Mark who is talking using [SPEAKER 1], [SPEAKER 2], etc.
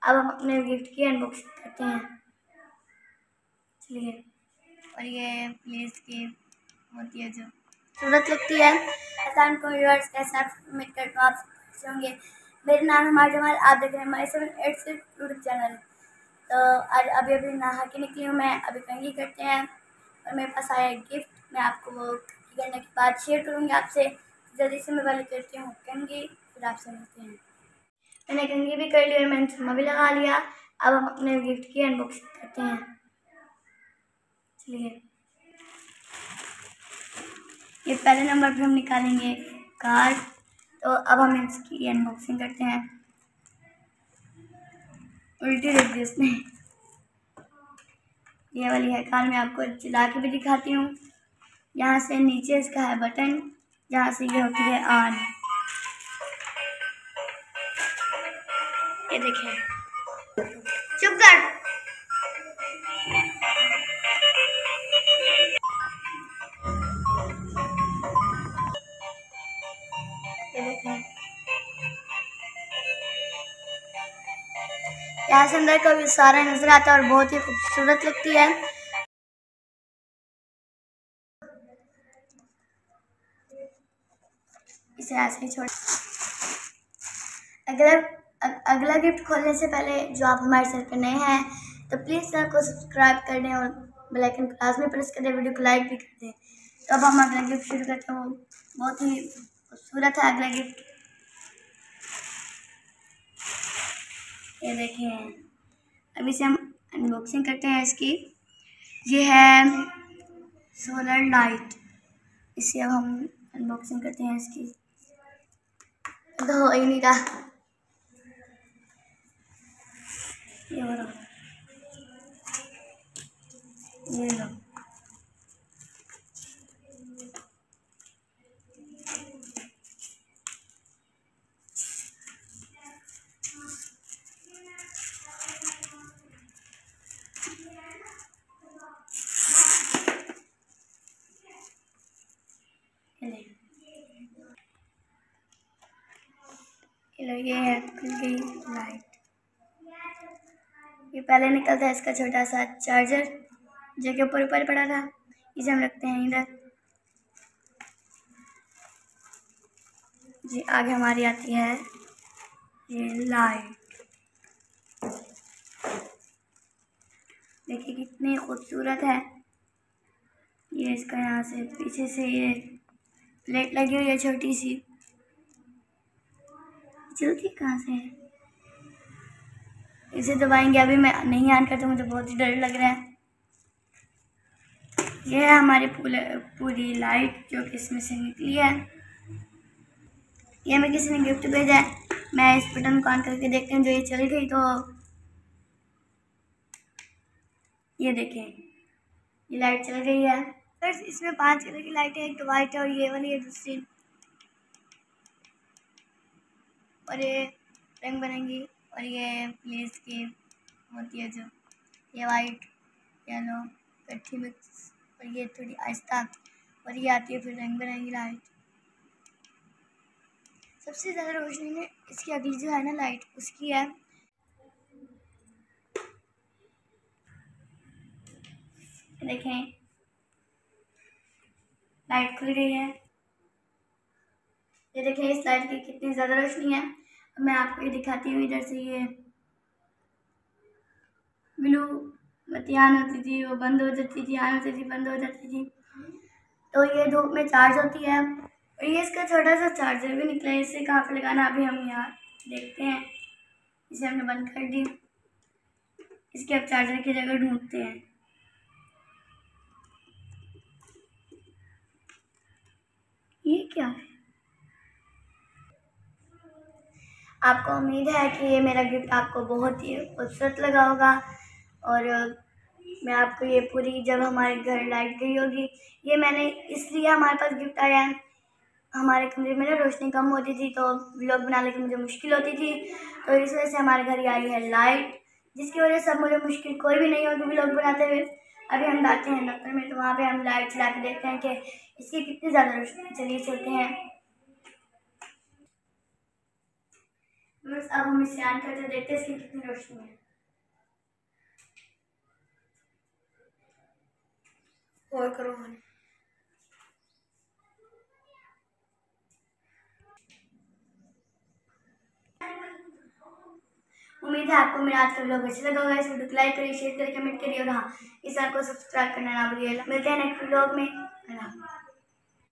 [SPEAKER 1] अब हम अपने गिफ्ट की अनबॉक्सिंग करते हैं। चलिए। और ये इसकी होती है जो खूबसूरत लगती है। अस्सलाम वालेकुम व्यूअर्स, कैसे आप? उम्मीद करता हूँ आप अच्छे होंगे। मेरा नाम है हमारा जमाल, आप देख रहे हैं हमारे 786 यूट्यूब चैनल। तो आज अभी नहा के निकली हूँ मैं, अभी कंघी करते हैं और मेरे पास आया एक गिफ्ट। मैं आपको वो कंघी करने के बाद शेयर करूँगी आपसे। जल्दी से मैं वाली करती हूँ कंघी, फिर आपसे मिलते हैं। मैंने कंघी भी कर ली और मैंने चुम्मा भी लगा लिया। अब हम अपने गिफ्ट की अनबॉक्सिंग करते हैं। चलिए। ये पहले नंबर पे हम निकालेंगे कार्ड। तो अब हम इसकी अनबॉक्सिंग करते हैं। उल्टी रख दी उसने। ये वाली है कार्ड, मैं आपको चला के भी दिखाती हूँ। यहाँ से नीचे इसका है बटन, जहाँ से ये होती है ऑन। ये देखें, चुप कर। ये देखें, यहाँ से अंदर का भी सारा नजर आता है और बहुत ही खूबसूरत लगती है। इसे ऐसे ही छोड़। अगला गिफ्ट खोलने से पहले जो आप हमारे चैनल पर नए हैं तो प्लीज़ चैनल को सब्सक्राइब कर दें और बेल आइकन को लाजमी प्रेस कर दें, वीडियो को लाइक भी कर दें। तो अब हम अगला गिफ्ट शुरू करते हैं। वो बहुत ही खूबसूरत है अगला गिफ्ट। ये देखें, अभी से हम अनबॉक्सिंग करते हैं इसकी। ये है सोलर लाइट। इसे अब हम अनबॉक्सिंग करते हैं इसकी। तो हो ही नहीं रहा। ये लो, ये लो। ये है खुल गई लाइट। ये पहले निकलता है इसका छोटा सा चार्जर जो कि ऊपर पड़ा था। इसे हम रखते हैं इधर जी। आगे हमारी आती है ये लाइट। देखिए कितनी खूबसूरत है। ये इसका यहाँ से पीछे से ये प्लेट लगी हुई है छोटी सी। चलती कहाँ से है? इसे दबाएंगे। अभी मैं नहीं ऑन करता, मुझे बहुत ही डर लग रहा है। ये है हमारी पूरी लाइट जो कि इसमें से निकली है। ये हमें किसी ने गिफ्ट भेजा है। मैं इस बटन को ऑन करके देखते हैं। जो ये चल गई तो ये देखें, ये लाइट चल गई है। फिर इसमें 5 कलर की लाइट है, एक तो वाइट है और ये वाली है दूसरी। और ये रंग बनेंगी। और ये इसकी होती है जो ये वाइट येलो कट्ठी मिक्स, और ये थोड़ी आहिस्ता, और ये आती है फिर रंग बनाएंगी लाइट। सबसे ज़्यादा रोशनी में इसकी अगली जो है ना लाइट, उसकी है। देखें, लाइट खुल गई है। ये देखें इस लाइट की कितनी ज़्यादा रोशनी है। अब मैं आपको ये दिखाती हूँ। इधर से ये ब्लू बत्ती ऑन होती थी, वो बंद हो जाती थी, ऑन होती थी, बंद हो जाती थी। तो ये धूप में चार्ज होती है। और ये इसका छोटा सा चार्जर भी निकला है। इसे कहाँ पे लगाना अभी हम यहाँ देखते हैं। इसे हमने बंद कर दी। इसके अब चार्जर की जगह ढूंढते हैं। ये क्या है? आपको उम्मीद है कि ये मेरा गिफ्ट आपको बहुत ही खूबसूरत लगा होगा। और मैं आपको ये पूरी, जब हमारे घर लाइट गई होगी, ये मैंने इसलिए हमारे पास गिफ्ट आया है। हमारे कमरे में ना रोशनी कम होती थी तो व्लॉग बनाने की मुझे मुश्किल होती थी। तो इस वजह से हमारे घर आई है लाइट, जिसकी वजह से मुझे मुश्किल कोई भी नहीं होगी व्लॉग बनाते हुए। अभी हम जाते हैं दफ्तर में, तो वहाँ पे हम लाइट चला के देखते हैं कि इसकी कितनी ज़्यादा रोशनी। चलिए चलते हैं। बस अब हम इसे ऑन करके देखते हैं इसकी कितनी रोशनी है।
[SPEAKER 2] और करो ऑन।
[SPEAKER 1] उम्मीद है आपको मेरा आज का व्लॉग अच्छा लगा होगा। इस वीडियो को लाइक करिए, शेयर करिए, कमेंट करिए और हाँ, इस चैनल को सब्सक्राइब करना ना भूलिए। मिलते हैं नेक्स्ट व्लॉग में।